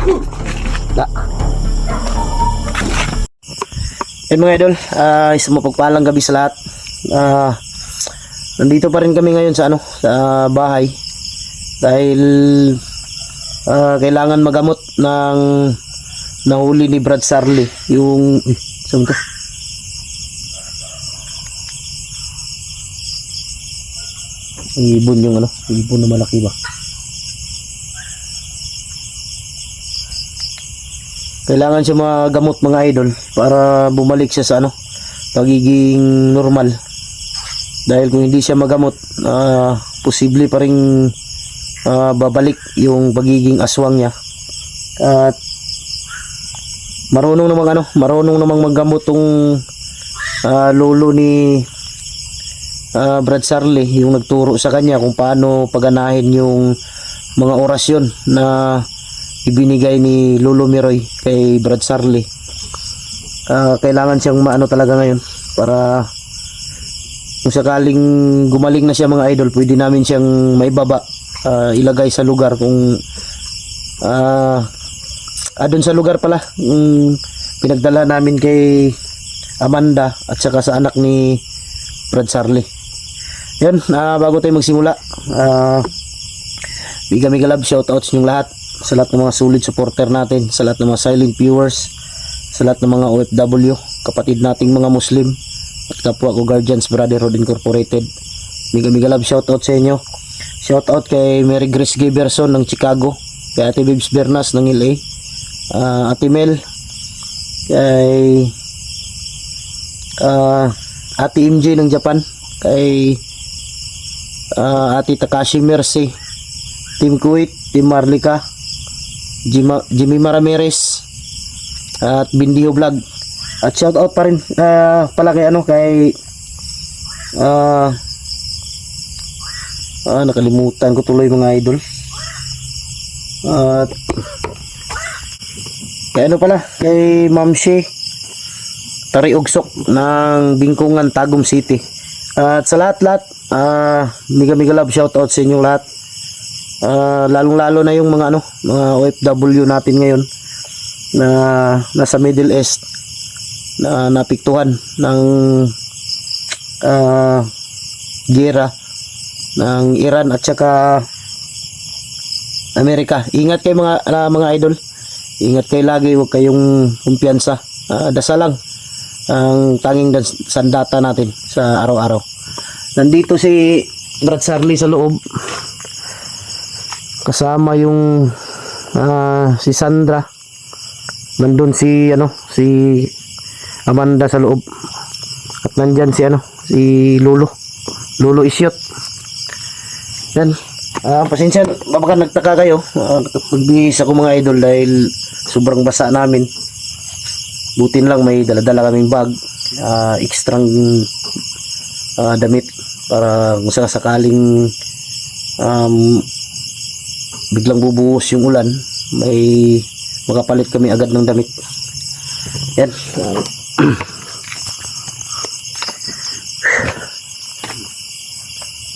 Da. Mga idol, isang mapagpalang gabi sa lahat. Nandito pa rin kami ngayon sa sa bahay dahil kailangan magamot ng nahuli ni Brad Sarli yung saan to? Ibon yung ibon na malaki ba? Kailangan siya magamot mga idol para bumalik siya sa pagiging normal. Dahil kung hindi siya magamot, posible pa ring babalik yung pagiging aswang niya. At marunong namang maggamot tong lolo ni Brad Sarli, yung nagturo sa kanya kung paano paganahin yung mga orasyon na ibinigay ni Lolo Miroy kay Brad Sarli. Kailangan siyang talaga ngayon para kung sakaling gumaling na siya mga idol, pwede namin siyang maibaba, ilagay sa lugar kung doon sa lugar pala pinagdala namin kay Amanda at saka sa anak ni Brad Sarli. Yan, bago tayo magsimula, mega love shoutouts yung lahat sa lahat ng mga solid supporter natin, sa lahat ng mga silent viewers, sa lahat ng mga OFW, kapatid nating mga Muslim at kapwa ko Guardians Brotherhood Incorporated. Mega love shoutout sa inyo. Shoutout kay Mary Grace Giberson ng Chicago, kay Ate Bibs Bernas ng LA, Ate Mel, kay Ate MJ ng Japan, kay Ate Takashi Mercy, Team Kuwait, Team Marlika, Jimmy Ramirez at Bindio Vlog. At shout out pa rin pala kay nakalimutan ko tuloy mga idol. At kay Ma'am Shea Tariugsok ng Bingkungan, Tagum City. At sa lahat mega love shout out sa inyong lahat. Lalong-lalo na yung mga OFW natin ngayon na nasa Middle East na napiktuhan ng giyera ng Iran at saka Amerika. Ingat kayo mga idol. Ingat kayo lagi, huwag kayong kumpiyansa. Dasal lang ang tanging sandata natin sa araw-araw. Nandito si Brad Sarli sa loob. Kasama yung si Sandra. Nandun si Amanda sa loob. At nandyan si Lolo Isyot. Yan. Pasensya, baka nagtaka kayo. Pagbihis ako mga idol dahil sobrang basa namin. Butin lang may dala-dala kaming bag, extrang damit para kung sakaling biglang bubuhos yung ulan, may makapalit kami agad ng damit. Yan.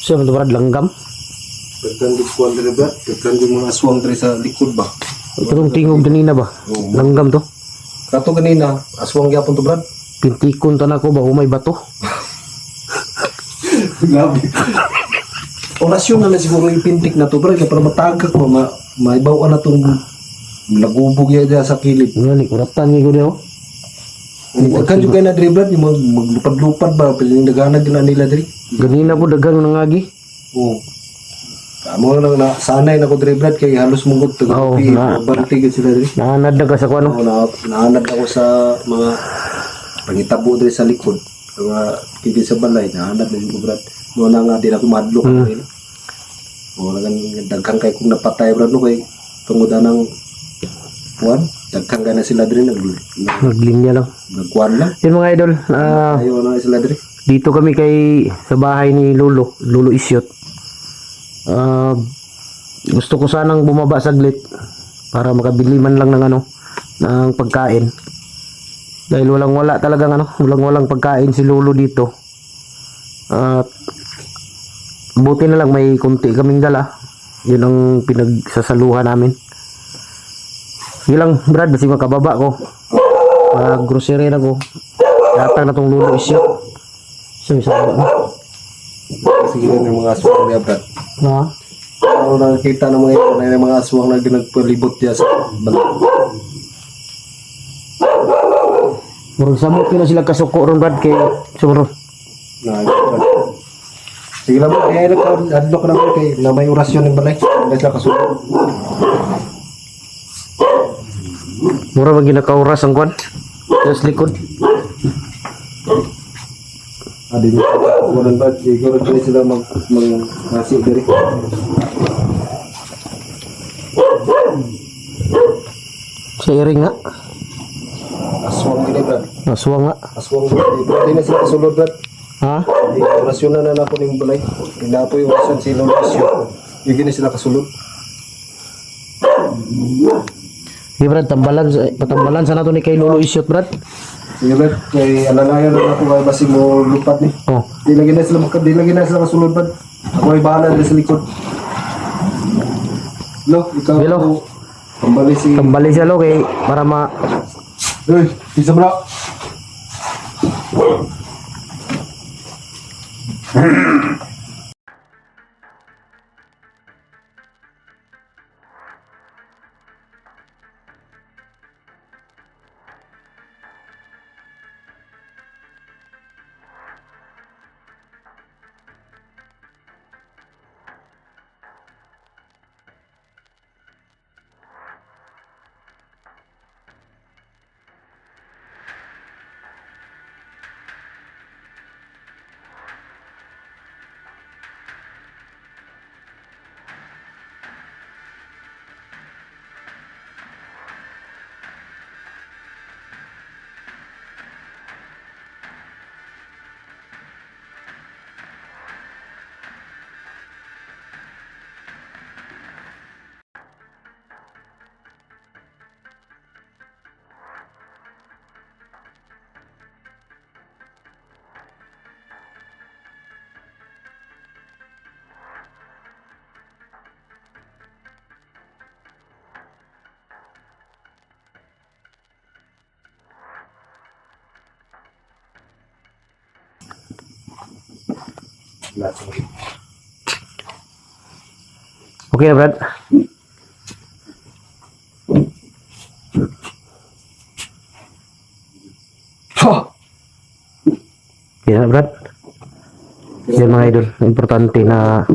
Siya Brad, langgam. Dagkan dikuan diri ba? Dagkan yung mga aswang diri sa likod ba? Itong tingog ganina ba? Langgam to? Kato ganina, aswang gyapon to Brad. Pintikon ta nako ba may bato? Grabe. Orasyon na siguro ipintik na to Brad, para matagak mo, maibaw na tong nagubog ya sa kilid. Ngani kuratan ni ko daw. Dagkan jud kay na diri Brad, maglupad-lupad ba piling daganag na nila diri. Ganina po dagang nangagi. Oo. Amo lang na sanay na ko diri Brad kay halos mungod to gabi, bantig sila diri. Naanad na ka sa kuno. Naanad ako sa mga pangitabo diri sa likod. Mga tibi sa balay, naanad na yung Brad. No na nga din ako madlo kanila. O daghang kay kung napatay Brad no kay tungudan ng kuan, daghang na sila diri naglinya lang. Nagkuan lang. Yun mga idol, ayo na sila diri. dito kami sa bahay ni Lolo Isyot. Gusto ko sanang bumaba saglit para makabili man lang ng ng pagkain. Dahil walang walang pagkain si Lolo dito. At buti na lang may kunti kaming dala. Yun ang pinagsasaluhan namin. Gilang Brad, basi makababa ko. Grocery na ko. Datang na tong lulo isyo. So, isa ba na? Sige na yung mga aswang niya, Brad. Ha? Ano nakikita ng mga ito na yung mga aswang na nagpalibot niya sa balay. Murag samot ko na sila kasuko ron Brad kay sumuro. Brad. Sige lang, Brad. Kaya nag-adlock na mo kay na may orasyon ng balay. Hindi sila kasunod. Mura bang ginakauras ang kwan? Sa likod. Di ba? Walang Brad. Siguro din sila mag-nasi diri. Sa iring nga. Aswang gini, Brad. Aswang nga. Aswang Brad. Di na sila kasunod, Brad. Ha? Di orasyon na na po ng balay. Pinapo yung orasyon si Lord Asyo. Yung gini sila kasunod. Di Brad, patambalan sana to ni kay Lolo Isyot Brad. Sige, Brad. Kay alalayan na ako kay basing mo lupat ni. Oh. Di lagi na sila kasunod, Brad. Ako ay bahala din sa likod. Lo, ikaw. Hello. Kambali si... Kambali siya lo kay para ma... Uy, isa bro. Okay na Brad. Okay na Brad. Yan mga idol, importante na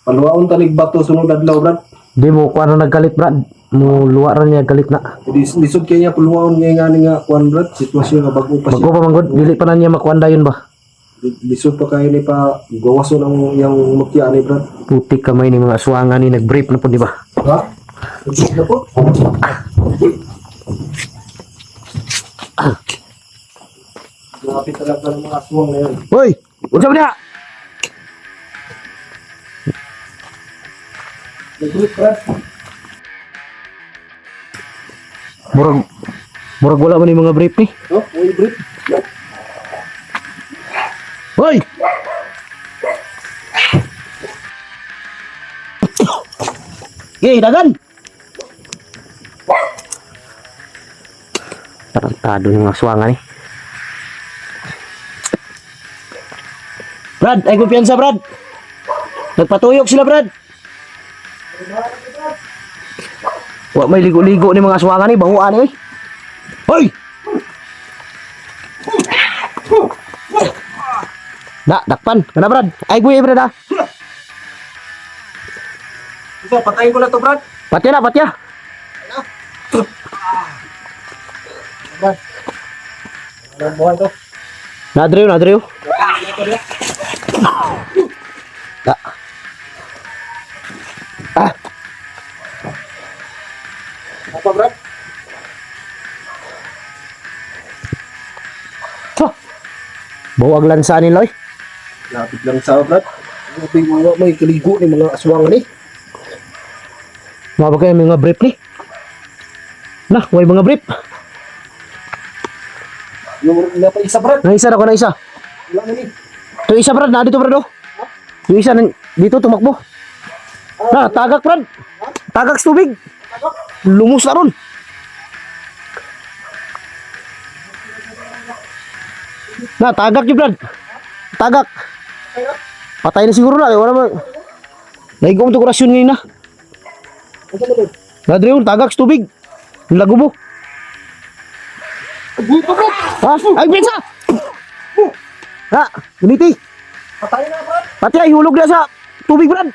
Paluwaon tanig bato sunod adlaw, Brad. di mo kuan na naggalit Brad. Mo luwaran niya galit na. Lisod kay niya paluwaon nga Kuan, Brad. Sitwasyon nga bago pa Bago siya. pa manggod, dili pa na niya makuanda yun ba? Lisod pa kayo ni pa gawason ang yung mukya ni, Brad. Putik kamay ni mga aswangan ni nag-brief na po di ba? Ha? Hindi na po. Lapit talaga ng mga aswang na yan. Hoy! Unsa ba niya? Nag-brief, Brad. Murag wala man yung mga brief ni. Oh, may brief. Hoy! Gih, dagan! Tarantado yung mga aswangan ni. Brad, ay kumpiyansa Brad. Nagpatuyok sila Brad. Wa may ligo-ligo ni mga aswangan ni, bahuan ni. Hoy! Dakpan. Kana Brad? Ay guy Brad ah. Ito, patayin ko na to, Brad. Patya. Brad. Ano buhay to? Nadriyo. Da. Apa, Brad? Bawag lansa ni Loy. Lapit lang sa Brad. May kaligo ni mga aswang ni. Mga ba kayo mga brief ni? Nah, way mga brief. Yung na pa isa, Brad. Na isa. Wala na ni. Ito isa Brad, na dito Brad oh. Yung isa dito tumakbo. Na, tagak Brad. Tagak sa tubig. Lumos na ron. Na, tagak yun, Brad. Tagak. Patay na siguro na. Wala mo. Naigong ito kurasyon ngayon na. Nadre yun, tagak sa tubig. Yung lago mo. Ha? Ay, Prensa! Ha? Guniti. Patay na, Brad. Pati ay hulog na sa tubig, Brad.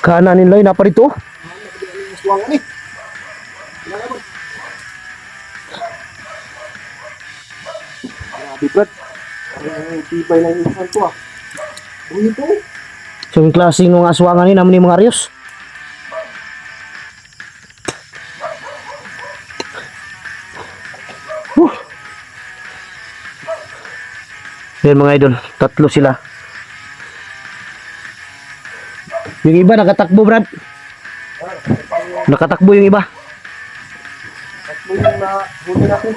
Kanan nila, napa rito. Aswangan eh. Grabe, Brad. Ang tibay lang yung isan to ah. Uy, ito. So, yung klaseng nung aswangan ni naman ni mga Arios. Yan mga idol, tatlo sila. Yung iba nakatakbo, Brad. Nakatakbo yung iba. Tatlo yung nahuli natin.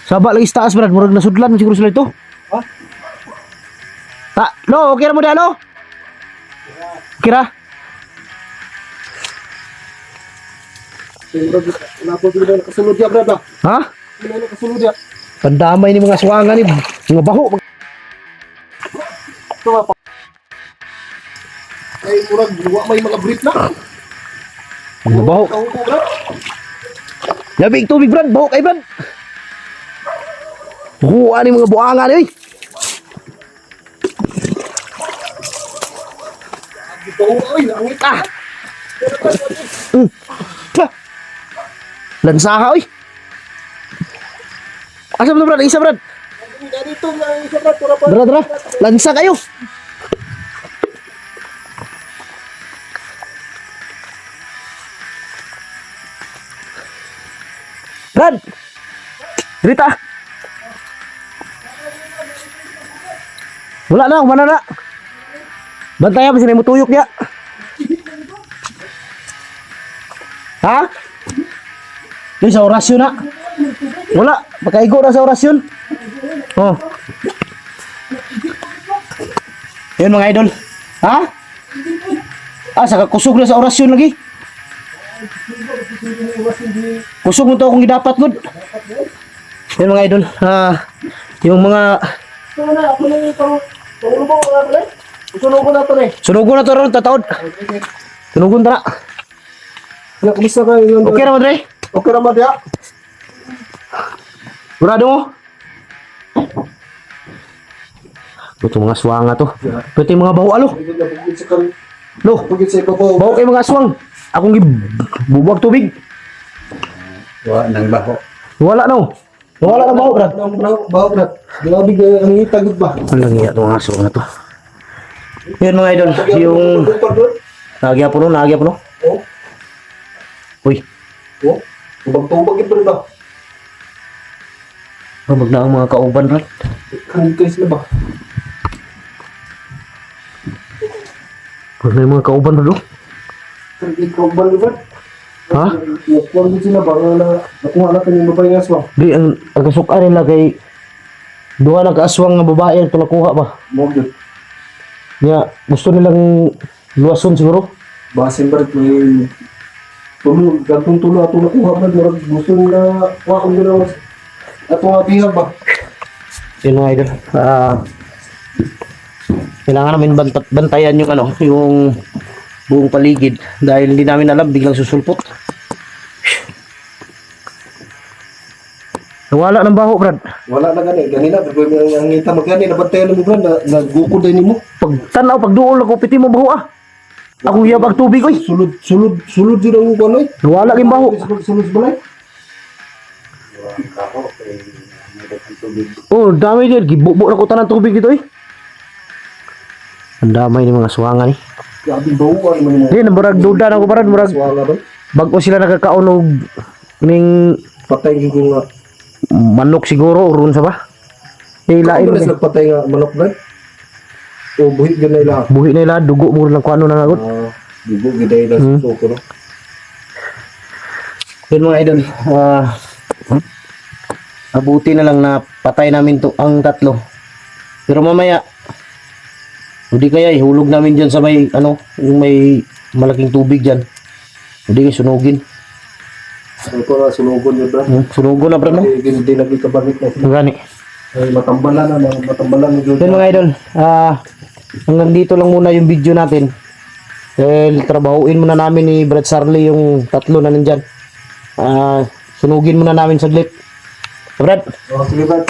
Saba lagi sa taas, Brad. Murag nasudlan siguro sila ito. Ha? Ha? Lo, okay ra mo dalo? Kira? Wala po sila nakasunod ya, Brad ah. Ha? Wala nakasunod ya. Pandamay ni mga aswangan ni mga baho. Ito nga pa. Ay, murag, luwa may mga brief na. Mga baho. Kaupo, Brad. Labing tubig, Brad. Baho kay Brad. Bukuha ni mga buangan eh. Ito, ay, langit ah. Lansaha oy. Asa mo Brad? Isa, Brad. Dito, yung isa, Brad. Tura pa. Dara. Lansa kayo. Brad. Rita. Wala na, kumana na. Bantayan pa sila mo tuyok niya. Ha? Yung sa orasyon na. Wala, pakaigo na sa orasyon. Oh. Yun mga idol. Ha? Saka kusog na sa orasyon lagi. Kusog mo to kung gidapat gud. Yun mga idol. Yung mga Ito na, ako na yung pangulubong nga pala. Susunugan na ito na eh. sunugon na to ron, tataod. Sunugon ta na. Ano, kumusta kayo yun? Okay na mo, Dre? Okay naman diya. Burado mo? Ito mga aswang to. Ito yung mga baho alo. Lo, Bugit sa ibabaw. baho kay mga aswang. Akong bubuwag tubig. Wala nang baho. Wala no. Wala na baho, Brad. Baho, Brad. Grabe ka, ang itagod ba? Walang iya itong mga aswang na to. Yun mga idol, yung nagya po no. Oh, Uy, oh. Tubag-tubag ito rin ba? mabag na ang mga kauban, Brad. Kanigkais na ba? Mabag na yung mga kauban, Brad. Oh. Kanigkais ba, Brad? Ha? Nakuha din sila ba? Nakuha natin yung babae ng aswang. Di, ang kasuka nila kay duha na kaaswang nga babae ang tulakuha ba. Mogit. Nga, gusto nilang luwason siguro. Basin ba rin may tulog, gantong tulog ato nakuha ba? Marag gusto nila kuha kong ginawa ato nga tihag ba? Yun mga idol. Kailangan namin bantayan yung yung buong paligid dahil hindi namin alam biglang susulpot. Nawala ng baho, Brad. Wala na gani. Ganina, pero ang ngita magani, nabantayan mo Brad, nagukod din mo. Pag tanaw, pag duol, piti mo baho ah. Ako yabag tubig oy. Sulod din ang kunoy. Nawala yung baho. Sulod balay. Oh, dami din. Gibubo na ko tanang tubig dito eh. Ang damay ni mga suwangan eh. Grabe bawo man mo. Di, murag duda na ko parad, murag Wala ba? bago sila nakakaunog ning Patay yung nga. manok siguro, urun sa ba? Eh, lain Ano eh. sila patay nga manok Brad? O buhit ganay lang. Buhi na ila, dugo mo lang kung ano na nagot. Dibo giday lang sa ko no. Yun mga idol, abuti na lang na patay namin to ang tatlo. Pero mamaya, Hindi kaya ihulog namin dyan sa may, yung may malaking tubig dyan. Hindi kayo sunugin. Ay ko na sunugon yun, Brad. Sunugo na, Brad, no? Hindi lagi kabalik na sila. Gani. Ay, matambalan na yun. Then mga idol, hanggang dito lang muna yung video natin. Trabahuin muna namin ni Brad Sarli yung tatlo na nandyan. Sunugin muna namin saglit. Brad, Oh, sige, Brad.